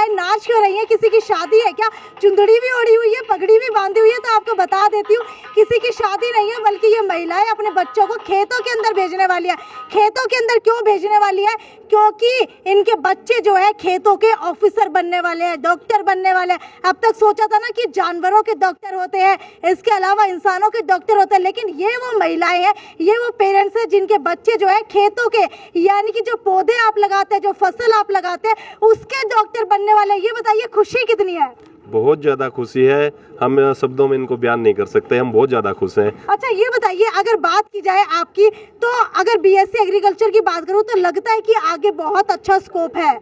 महिलाएं नाच क्यों रही हैं? किसी की शादी है क्या? चुंदड़ी भी ओढ़ी हुई है, पगड़ी भी बांधी हुई है। तो आपको बता देती हूँ, किसी की शादी नहीं है, बल्कि ये महिलाएं अपने बच्चों को खेतों के अंदर भेजने वाली है। खेतों के अंदर क्यों भेजने वाली है? क्योंकि इनके बच्चे जो है खेतों के ऑफिसर बनने वाले हैं, डॉक्टर बनने वाले हैं। अब तक सोचा था ना कि जानवरों के डॉक्टर होते हैं, इसके अलावा इंसानों के डॉक्टर होते हैं, लेकिन ये वो महिलाएं हैं, ये वो पेरेंट्स हैं जिनके बच्चे जो है खेतों के, यानी कि जो पौधे आप लगाते हैं, जो फसल आप लगाते हैं, उसके डॉक्टर बनने वाले हैं। ये बताइए खुशी कितनी है? बहुत ज़्यादा खुशी है, हम शब्दों में इनको बयान नहीं कर सकते, हम बहुत ज़्यादा खुश हैं। अच्छा ये बताइए, अगर बात की जाए आपकी, तो अगर बीएससी एग्रीकल्चर की बात करूँ तो लगता है कि आगे बहुत अच्छा स्कोप है।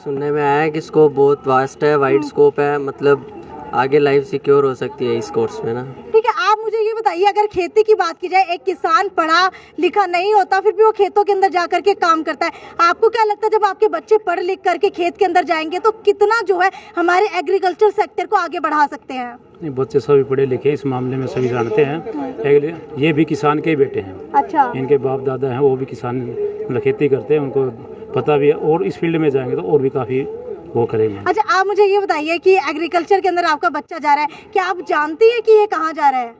सुनने में आया है कि स्कोप बहुत वास्ट है, वाइड स्कोप है, मतलब आगे लाइफ सिक्योर हो सकती है इस कोर्स में ना। ठीक है, आप मुझे ये बताइए, अगर खेती की बात की जाए, एक किसान पढ़ा लिखा नहीं होता, फिर भी वो खेतों के अंदर जा करके काम करता है। आपको क्या लगता है, जब आपके बच्चे पढ़ लिख करके खेत के अंदर जाएंगे तो कितना जो है हमारे एग्रीकल्चर सेक्टर को आगे बढ़ा सकते हैं? बच्चे सभी पढ़े लिखे, इस मामले में सभी जानते हैं। ये भी किसान के ही बेटे हैं। अच्छा, इनके बाप दादा हैं वो भी किसान, मतलब खेती करते हैं, उनको पता भी है, और इस फील्ड में जाएंगे तो और भी काफ़ी वो करेंगे। अच्छा आप मुझे ये बताइए कि एग्रीकल्चर के अंदर आपका बच्चा जा रहा है, क्या आप जानती है कि ये कहाँ जा रहा है?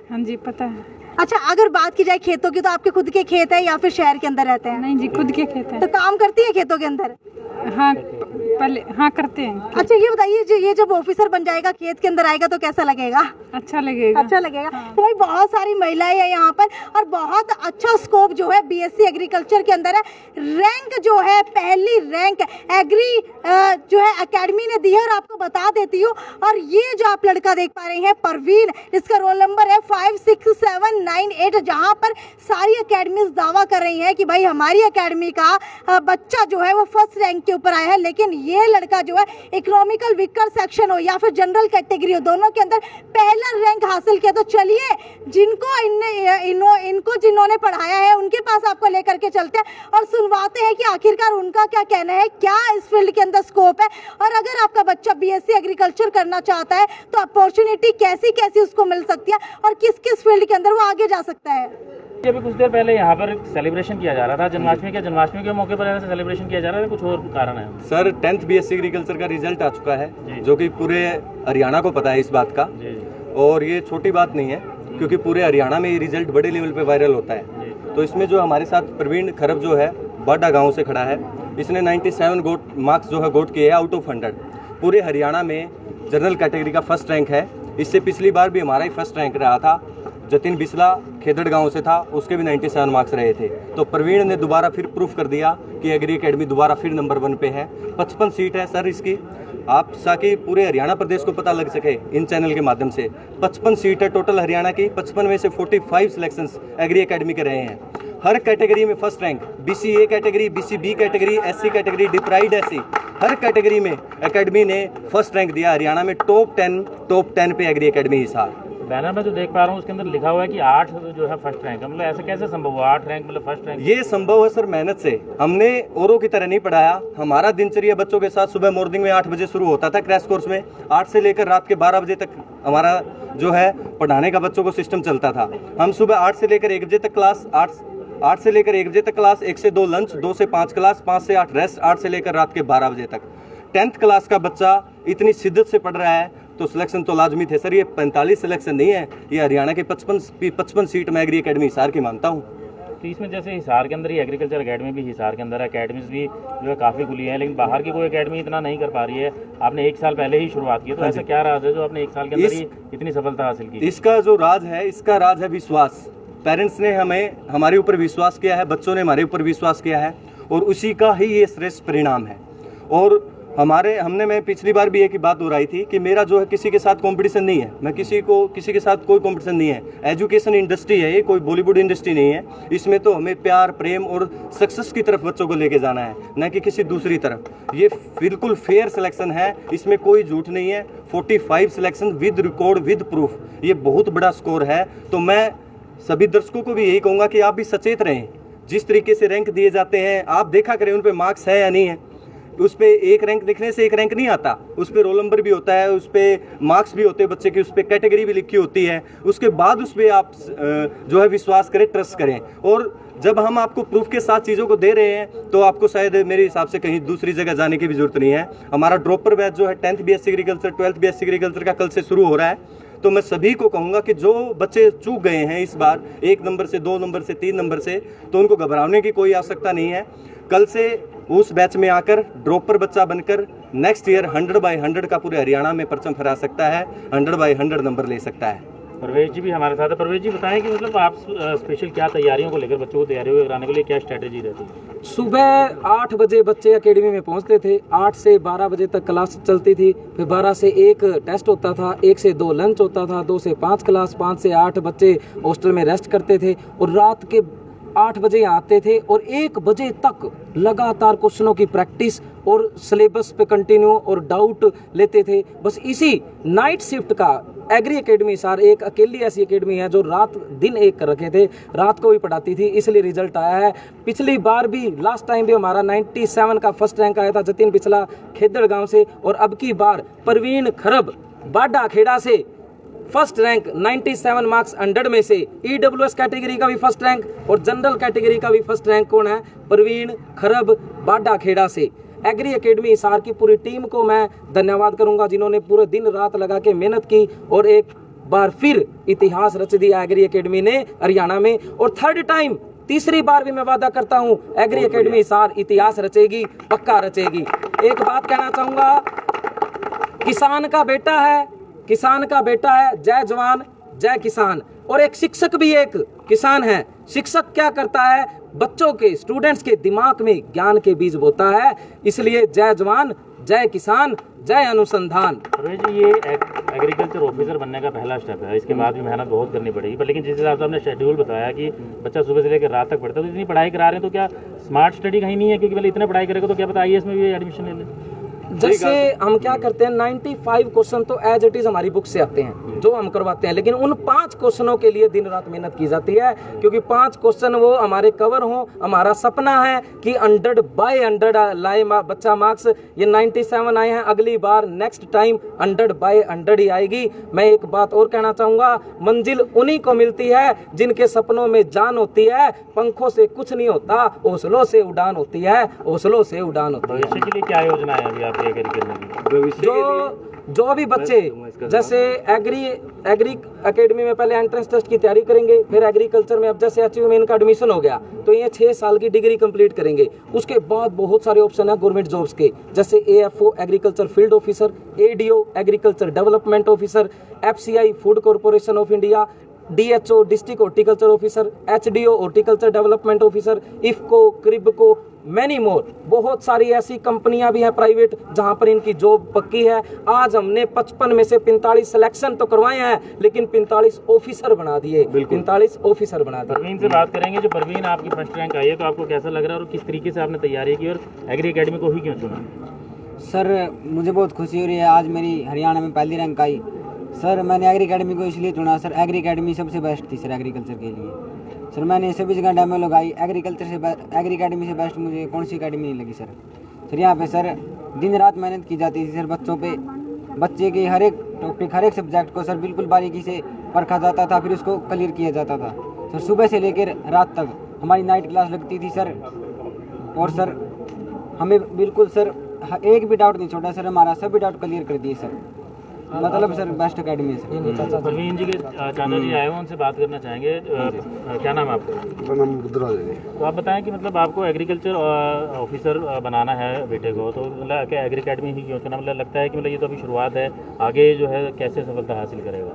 हाँ जी पता है। अच्छा, अगर बात की जाए खेतों की, तो आपके खुद के खेत है या फिर शहर के अंदर रहते हैं? नहीं जी, खुद के खेत है। तो काम करती है खेतों के अंदर? हाँ पहले हाँ करते हैं। अच्छा ये बताइए, ये जब ऑफिसर बन जाएगा, खेत के अंदर आएगा, तो कैसा लगेगा? अच्छा लगेगा। अच्छा लगेगा। तो भाई बहुत सारी महिलाएं हैं यहाँ पर, और बहुत अच्छा स्कोप जो है बीएससी एग्रीकल्चर के अंदर है। रैंक जो है, पहली रैंक एग्री जो है एकेडमी ने दी है, और आपको बता देती हूँ। और ये जो आप लड़का देख पा रहे हैं, परवीन, इसका रोल नंबर है 56798, जहाँ पर सारी एकेडमीज दावा कर रही हैं कि भाई हमारी एकेडमी का बच्चा जो है वो फर्स्ट रैंक के ऊपर आया है। लेकिन ये लड़का जो है इकोनॉमिकल वीकर सेक्शन हो या फिर जनरल कैटेगरी हो, दोनों के अंदर पहला रैंक हासिल किया। तो चलिए, इनको जिन्होंने पढ़ाया है उनके पास आपको लेकर के चलते हैं और सुनवाते हैं कि आखिरकार उनका क्या कहना है, क्या इस फील्ड के अंदर स्कोप है, और अगर आपका बच्चा बीएससी एग्रीकल्चर करना चाहता है तो अपॉर्चुनिटी कैसी कैसी उसको मिल सकती है, और किस किस फील्ड के अंदर वो आगे जा सकता है। अभी कुछ देर पहले यहाँ पर सेलिब्रेशन किया जा रहा था जन्माष्टमी के मौके पर ऐसे सेलिब्रेशन किया जा रहा है, कुछ और कारण है? सर 10th बीएससी एग्रीकल्चर का रिजल्ट आ चुका है, जो कि पूरे हरियाणा को पता है इस बात का, और ये छोटी बात नहीं है, क्योंकि पूरे हरियाणा में ये रिजल्ट बड़े लेवल पे वायरल होता है। तो इसमें जो हमारे साथ प्रवीण खरब जो है, बाडा गाँव से खड़ा है, इसने 97 मार्क्स जो है गोट किए हैं आउट ऑफ 100। पूरे हरियाणा में जनरल कैटेगरी का फर्स्ट रैंक है। इससे पिछली बार भी हमारा ही फर्स्ट रैंक रहा था। जतिन बिस्ला खेदड़ गांव से था, उसके भी 97 मार्क्स रहे थे। तो प्रवीण ने दोबारा फिर प्रूफ कर दिया कि एग्री एकेडमी दोबारा फिर नंबर 1 पे है। 55 सीट है सर इसकी, आप ताकि पूरे हरियाणा प्रदेश को पता लग सके इन चैनल के माध्यम से। 55 सीट है टोटल हरियाणा की, 55 में से 45 सिलेक्शंस एग्री एकेडमी के रहे हैं। हर कैटेगरी में first rank, BCA category, BCB category, SC category, deprived SC, हर कैटेगरी में एकेडमी ने फर्स्ट रैंक दिया। हरियाणा में टॉप 10 पे एग्री एकेडमी हिसार। बैनर में जो देख पा रहा हूँ उसके अंदर लिखा हुआ है कि 8 जो है फर्स्ट रैंक, मतलब ऐसे कैसे संभव हुआ 8 रैंक मतलब फर्स्ट रैंक? ये संभव है सर मेहनत से। हमने औरों की तरह नहीं पढ़ाया। हमारा दिनचर्या बच्चों के साथ सुबह मॉर्निंग में 8 बजे शुरू होता था क्रैश कोर्स में, 8 से लेकर रात के 12 बजे तक हमारा जो है पढ़ाने का बच्चों को सिस्टम चलता था। हम सुबह 8 से लेकर 1 बजे तक क्लास, 8 से लेकर 1 बजे तक क्लास, 1 से 2 लंच, 2 से 5 क्लास, 5 से 8 रेस्ट, 8 से लेकर रात के 12 बजे तक। 10th क्लास का बच्चा इतनी शिद्दत से पढ़ रहा है तो सिलेक्शन तो लाजमी थे सर। ये 45 सिलेक्शन नहीं है, ये हरियाणा के 55 सीट में एग्री एकेडमी हिसार की मानता हूँ। तो इसमें जैसे हिसार के अंदर ही एग्रीकल्चर एकेडमी भी हिसार के अंदर है, अकेडमीज भी जो है काफ़ी खुली है, लेकिन बाहर की कोई एकेडमी इतना नहीं कर पा रही है। आपने 1 साल पहले ही शुरुआत की, तो ऐसा क्या राज है जो आपने 1 साल के अंदर ही इतनी सफलता हासिल की? इसका जो राज है, इसका राज है विश्वास। पेरेंट्स ने हमारे ऊपर विश्वास किया है, बच्चों ने हमारे ऊपर विश्वास किया है, और उसी का ही ये श्रेष्ठ परिणाम है। और मैं पिछली बार भी एक ही बात हो रही थी कि मेरा जो है किसी के साथ कंपटीशन नहीं है, मैं किसी के साथ कोई कंपटीशन नहीं है। एजुकेशन इंडस्ट्री है ये, कोई बॉलीवुड इंडस्ट्री नहीं है। इसमें तो हमें प्यार, प्रेम और सक्सेस की तरफ बच्चों को लेके जाना है, न कि किसी दूसरी तरफ। ये बिल्कुल फेयर सिलेक्शन है, इसमें कोई झूठ नहीं है। 45 selection with record with proof, ये बहुत बड़ा स्कोर है। तो मैं सभी दर्शकों को भी यही कहूँगा कि आप भी सचेत रहें। जिस तरीके से रैंक दिए जाते हैं आप देखा करें, उन पे मार्क्स है या नहीं है। उस पर एक रैंक लिखने से एक रैंक नहीं आता, उस पर रोल नंबर भी होता है, उस पर मार्क्स भी होते हैं बच्चे की, उस पर कैटेगरी भी लिखी होती है। उसके बाद उस पर आप जो है विश्वास करें, ट्रस्ट करें। और जब हम आपको प्रूफ के साथ चीज़ों को दे रहे हैं तो आपको शायद मेरे हिसाब से कहीं दूसरी जगह जाने की भी जरूरत नहीं है। हमारा ड्रॉपर बैच जो है 10th BSc agriculture 12th BSc agriculture का कल से शुरू हो रहा है। तो मैं सभी को कहूँगा कि जो बच्चे चूक गए हैं इस बार 1 नंबर से 2 नंबर से 3 नंबर से, तो उनको घबराने की कोई आवश्यकता नहीं है। कल से उस बैच में आकर ड्रॉपर बच्चा बनकर नेक्स्ट ईयर 100/100 का पूरे हरियाणा में परचम फहरा सकता है, 100/100 नंबर ले सकता है। परवेज जी भी हमारे साथ है। परवेज जी बताएं कि मतलब आप स्पेशल क्या तैयारियों को लेकर बच्चों को तैयारियों कराने के लिए क्या स्ट्रेटेजी रहती है? सुबह 8 बजे बच्चे एकेडमी में पहुंचते थे, 8 से 12 बजे तक क्लास चलती थी, फिर 12 से 1 टेस्ट होता था, 1 से 2 लंच होता था, 2 से 5 क्लास, 5 से 8 बच्चे हॉस्टल में रेस्ट करते थे और रात के 8 बजे आते थे और 1 बजे तक लगातार क्वेश्चनों की प्रैक्टिस और सिलेबस पे कंटिन्यू और डाउट लेते थे। बस इसी नाइट शिफ्ट का एग्री एकेडमी सर एक अकेली ऐसी एकेडमी है जो रात दिन एक कर रखे थे, रात को भी पढ़ाती थी, इसलिए रिजल्ट आया है। पिछली बार भी लास्ट टाइम भी हमारा 97 का फर्स्ट रैंक आया था जतिन पिछला खेदड़ गांव से, और अब की बार परवीन खरब बाडा खेड़ा से फर्स्ट रैंक 97 मार्क्स 100 में से। EWS कैटेगरी का भी फर्स्ट रैंक और जनरल कैटेगरी का भी फर्स्ट रैंक कौन है? परवीन खरब बाडा खेड़ा से। एग्री एकेडमी हिसार की पूरी टीम को मैं धन्यवाद करूंगा जिन्होंने पूरे दिन रात लगा के मेहनत की और एक बार फिर इतिहास रच दिया एग्री एकेडमी ने हरियाणा में, और थर्ड टाइम तीसरी बार भी मैं वादा करता हूं एग्री एकेडमी हिसार इतिहास रचेगी, पक्का रचेगी। एक बात कहना चाहूंगा, किसान का बेटा है, किसान का बेटा है, जय जवान जय किसान। और एक शिक्षक भी एक किसान है। शिक्षक क्या करता है? बच्चों के स्टूडेंट्स के दिमाग में ज्ञान के बीज बोता है, इसलिए जय जवान जय किसान जय अनुसंधान। परवेज जी ये एग्रीकल्चर ऑफिसर बनने का पहला स्टेप है, इसके बाद भी मेहनत बहुत करनी पड़ेगी। पर लेकिन जिस हिसाब से आपने शेड्यूल बताया कि बच्चा सुबह से लेकर रात तक पढ़ता है, तो इतनी पढ़ाई करा रहे हैं तो क्या स्मार्ट स्टडी कहीं नहीं है? क्योंकि पहले इतने पढ़ाई करेगा तो क्या पता IAS में भी एडमिशन ले ले। जैसे हम क्या करते हैं 95 क्वेश्चन तो एज इट इज हमारी बुक से आते हैं जो हम करवाते हैं, लेकिन उन 5 क्वेश्चनों के लिए दिन रात मेहनत की जाती है, क्योंकि 5 क्वेश्चन वो हमारे कवर हों। हमारा सपना है कि 100/100 लाए बच्चा मार्क्स। ये 97 आए हैं, अगली बार नेक्स्ट टाइम 100/100 ही आएगी। मैं एक बात और कहना चाहूंगा, मंजिल उन्हीं को मिलती है जिनके सपनों में जान होती है। पंखों से कुछ नहीं होता, हौसलों से उड़ान होती है, हौसलों से उड़ान होती है। भविष्य के लिए क्या योजना है अभी आपकी एग्री करने की? जो भी बच्चे जैसे एग्री एकेडमी में पहले एंट्रेंस टेस्ट की तैयारी करेंगे, फिर एग्रीकल्चर में अब जैसे HU में इनका एडमिशन हो गया तो ये 6 साल की डिग्री कंप्लीट करेंगे। उसके बाद बहुत सारे ऑप्शन है गवर्नमेंट जॉब्स के, जैसे AFO agriculture field officer, ADO agriculture development officer, FCI food corporation of India, DHO district horticulture officer, HDO horticulture development officer, IFCO, KRIBHCO, many more. बहुत सारी ऐसी कंपनियां भी हैं प्राइवेट जहां पर इनकी जॉब पक्की है। आज हमने 55 में से 45 सिलेक्शन तो करवाए हैं, लेकिन 45 ऑफिसर बना दिए, 45 ऑफिसर बना दिए। परवीन से बात करेंगे। जो परवीन आपकी फर्स्ट रैंक आई है तो आपको कैसा लग रहा है और किस तरीके से आपने तैयारी की और एग्री एकेडमी को ही क्यों चुना? सर मुझे बहुत खुशी हो रही है, आज मेरी हरियाणा में पहली रैंक आई। सर मैंने एग्री एकेडमी को इसलिए चुना, सर एग्री एकेडमी सबसे बेस्ट थी सर एग्रीकल्चर के लिए। सर मैंने सभी जगह डेमो लगाई, एग्री एकेडमी से बेस्ट मुझे कौन सी एकेडमी नहीं लगी सर। सर यहाँ पे सर दिन रात मेहनत की जाती थी सर, बच्चों पे बच्चे के हर एक टॉपिक हर एक सब्जेक्ट को सर बिल्कुल बारीकी से परखा जाता था, फिर उसको क्लियर किया जाता था। सर सुबह से लेकर रात तक हमारी नाइट क्लास लगती थी सर, और सर हमें बिल्कुल सर एक भी डाउट नहीं छोड़ा सर, हमारा सभी डाउट क्लियर कर दिए सर। मतलब सर बेस्ट एकेडमी है सर। परवीन जी के चाचा जी आए हुए, उनसे बात करना चाहेंगे। क्या नाम है आपका? मेरा नाम रुद्राज है। तो आप बताएं कि मतलब आपको एग्रीकल्चर ऑफिसर बनाना है बेटे को, तो मतलब क्या एग्री एकेडमी ही क्यों चुना? मतलब लगता है कि मतलब ये तो अभी शुरुआत है, आगे जो है कैसे सफलता हासिल करेगा?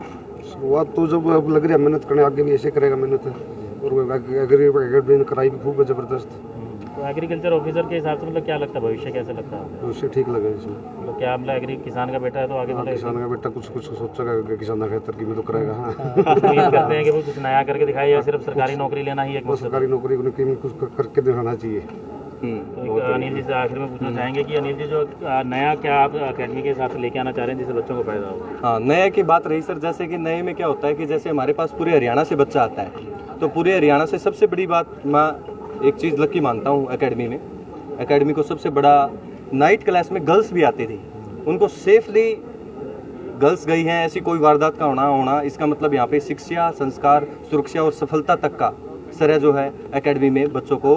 शुरुआत तो जब अब लग रही है मेहनत करने, आगे भी ऐसे करेगा मेहनत, और एग्री एकेडमी कराई भी खूब जबरदस्त। तो एग्रीकल्चर ऑफिसर के हिसाब से मतलब क्या लगता है भविष्य कैसे लगता है? उससे ठीक लगे इसमें। मतलब क्या मतलब एग्री किसान का बेटा है तो आगे मतलब किसान का बेटा कुछ सोचेगा, किसान का तरक्की भी तो करेगा। हाँ उम्मीद करते हैं कि वो कुछ नया करके दिखाए या सिर्फ सरकारी नौकरी लेना ही एक वो सरकारी नौकरी कुछ करके दिखाना चाहिए। तो अनिल जी से आखिर में पूछना चाहेंगे कि अनिल जी जो नया क्या आप अकेडमी के साथ लेके आना चाह रहे हैं जिससे बच्चों को फायदा हो? हाँ, नए की बात रही सर, जैसे कि नए में क्या होता है कि जैसे हमारे पास पूरे हरियाणा से बच्चा आता है, तो पूरे हरियाणा से सबसे बड़ी बात मैं एक चीज़ लकी मानता हूँ एकेडमी में। एकेडमी को सबसे बड़ा नाइट क्लास में गर्ल्स भी आती थी, उनको सेफली गर्ल्स गई हैं, ऐसी कोई वारदात का होना इसका मतलब यहाँ पे शिक्षा, संस्कार, सुरक्षा और सफलता तक का सरह जो है एकेडमी में बच्चों को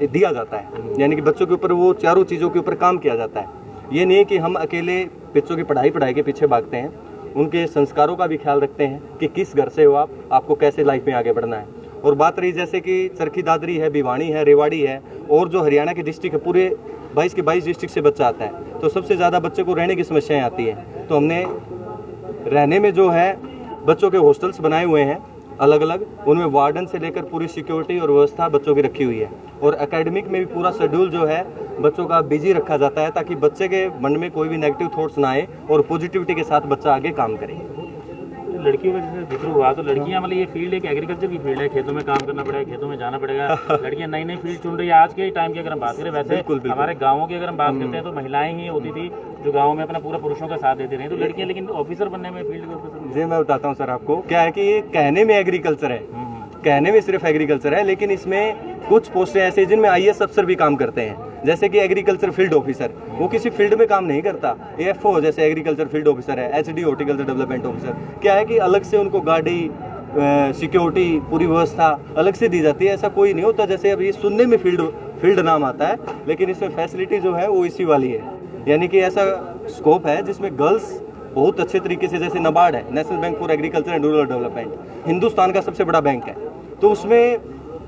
दिया जाता है, यानी कि बच्चों के ऊपर वो चारों चीज़ों के ऊपर काम किया जाता है। ये नहीं कि हम अकेले बच्चों की पढ़ाई के पीछे भागते हैं, उनके संस्कारों का भी ख्याल रखते हैं कि किस घर से हो आप, आपको कैसे लाइफ में आगे बढ़ना है। और बात रही जैसे कि चरखी दादरी है, भिवानी है, रेवाड़ी है, और जो हरियाणा के डिस्ट्रिक्ट है, पूरे 22 के 22 डिस्ट्रिक्ट से बच्चा आता है, तो सबसे ज़्यादा बच्चे को रहने की समस्याएं आती हैं। तो हमने रहने में जो है बच्चों के हॉस्टल्स बनाए हुए हैं अलग अलग, उनमें वार्डन से लेकर पूरी सिक्योरिटी और व्यवस्था बच्चों की रखी हुई है। और एकेडमिक में भी पूरा शेड्यूल जो है बच्चों का बिजी रखा जाता है, ताकि बच्चे के मन में कोई भी नेगेटिव थॉट्स ना आए और पॉजिटिविटी के साथ बच्चा आगे काम करे। लड़कियों का जैसे जिक्र हुआ, तो लड़कियां मतलब ये फील्ड एक एग्रीकल्चर की फील्ड है, खेतों में काम करना पड़ेगा, खेतों में जाना पड़ेगा। लड़कियां नई नई फील्ड चुन रही है आज के टाइम की अगर हम बात करें। वैसे बिल्कुल। हमारे गाँवों की अगर हम बात करते हैं तो महिलाएं ही होती थी जो गाँव में अपना पूरा पुरुषों का साथ देती रही। तो लड़कियां लेकिन ऑफिसर बनने में, फील्ड के ऑफिसर। जी मैं बताता हूँ सर आपको, क्या है कि ये कहने में एग्रीकल्चर है, कहने में सिर्फ एग्रीकल्चर है, लेकिन इसमें कुछ पोस्टें ऐसे जिनमें IAS अफसर भी काम करते हैं। जैसे कि एग्रीकल्चर फील्ड ऑफिसर, वो किसी फील्ड में काम नहीं करता। AFO जैसे एग्रीकल्चर फील्ड ऑफिसर है, HD हॉर्टिकल्चर डेवलपमेंट ऑफिसर, क्या है कि अलग से उनको गाड़ी, सिक्योरिटी, पूरी व्यवस्था अलग से दी जाती है। ऐसा कोई नहीं होता। जैसे अभी सुनने में फील्ड नाम आता है, लेकिन इसमें फैसिलिटी जो है वो इसी वाली है। यानी कि ऐसा स्कोप है जिसमें गर्ल्स बहुत अच्छे तरीके से, जैसे NABARD है, national bank for agriculture and rural development, Hindustan का सबसे बड़ा बैंक है, तो उसमें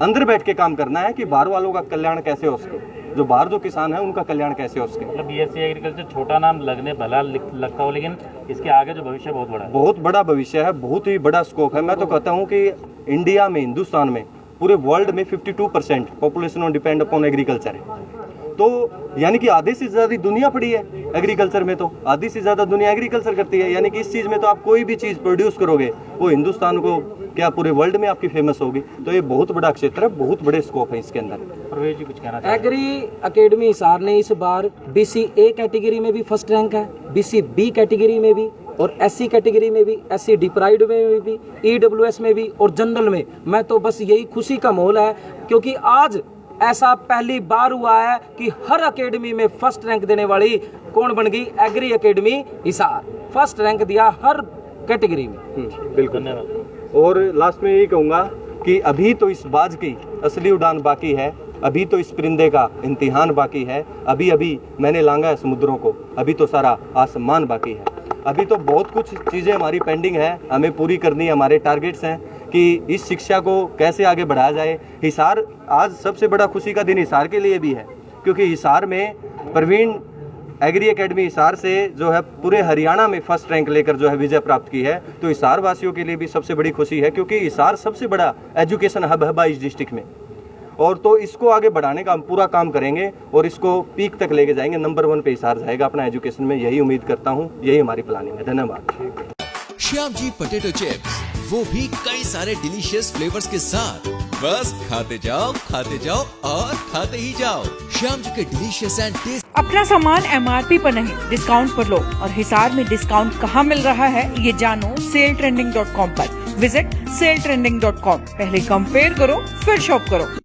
अंदर बैठ के काम करना है कि बाहर वालों का कल्याण कैसे हो सके, जो बाहर जो किसान है उनका कल्याण कैसे हो सके। मतलब BSc एग्रीकल्चर छोटा नाम लगने भला लगता हो, लेकिन इसके आगे जो भविष्य बहुत बड़ा है, बहुत बड़ा भविष्य है, बहुत ही बड़ा स्कोप है। मैं तो कहता हूँ कि इंडिया में, हिंदुस्तान में, पूरे वर्ल्ड में 52% population on depend upon agriculture है। तो यानी कि आधे से ज़्यादा दुनिया पड़ी है एग्रीकल्चर में, तो आधी से ज़्यादा दुनिया एग्रीकल्चर करती है। यानी कि इस चीज़ में तो आप कोई भी चीज़ प्रोड्यूस करोगे वो हिंदुस्तान को क्या पूरे वर्ल्ड में आपकी फेमस होगी। तो ये बहुत बड़ा क्षेत्र है, बहुत बड़े स्कोप है इसके अंदर। प्रवेश जी कुछ कहना चाहिए? एग्री एकेडमी हिसार ने इस बार BC A कैटेगरी में भी फर्स्ट रैंक है, BC B कैटेगरी में भी, और SC कैटेगरी में भी, SC डिप्राइव्ड में भी, EWS में भी, और जनरल में। मैं तो बस यही खुशी का माहौल है, क्योंकि आज ऐसा पहली बार हुआ है कि हर एकेडमी में फर्स्ट रैंक देने वाली कौन बन गई? Agri academy Hisar first rank दिया हर कैटेगरी में। बिल्कुल। और लास्ट में यही कहूँगा कि अभी तो इस बाज की असली उड़ान बाकी है, अभी तो इस परिंदे का इम्तिहान बाकी है, अभी अभी मैंने लांगा है समुद्रों को, अभी तो सारा आसमान बाकी है। अभी तो बहुत कुछ चीज़ें हमारी पेंडिंग है, हमें पूरी करनी है। हमारे टारगेट्स हैं कि इस शिक्षा को कैसे आगे बढ़ाया जाए। हिसार आज सबसे बड़ा खुशी का दिन हिसार के लिए भी है, क्योंकि हिसार में प्रवीण एग्री एकेडमी हिसार से जो है पूरे हरियाणा में फर्स्ट रैंक लेकर जो है विजय प्राप्त की है। तो हिसार वासियों के लिए भी सबसे बड़ी खुशी है, क्योंकि हिसार सबसे बड़ा एजुकेशन हब है इस डिस्ट्रिक्ट में। और तो इसको आगे बढ़ाने का हम पूरा काम करेंगे और इसको पीक तक लेके जाएंगे। नंबर 1 पे हिसार जाएगा अपना एजुकेशन में, यही उम्मीद करता हूँ, यही हमारी प्लानिंग है। धन्यवाद। श्याम जी पोटैटो चिप्स, वो भी कई सारे डिलीशियस फ्लेवर्स के साथ। बस खाते जाओ और खाते ही जाओ। श्याम जी के डिलीशियस एंड टेस्ट। अपना सामान MRP पर नहीं, डिस्काउंट पर लो। और हिसार में डिस्काउंट कहाँ मिल रहा है ये जानो saletrending.com पर। Visit saletrending.com। पहले कंपेयर करो, फिर शॉप करो।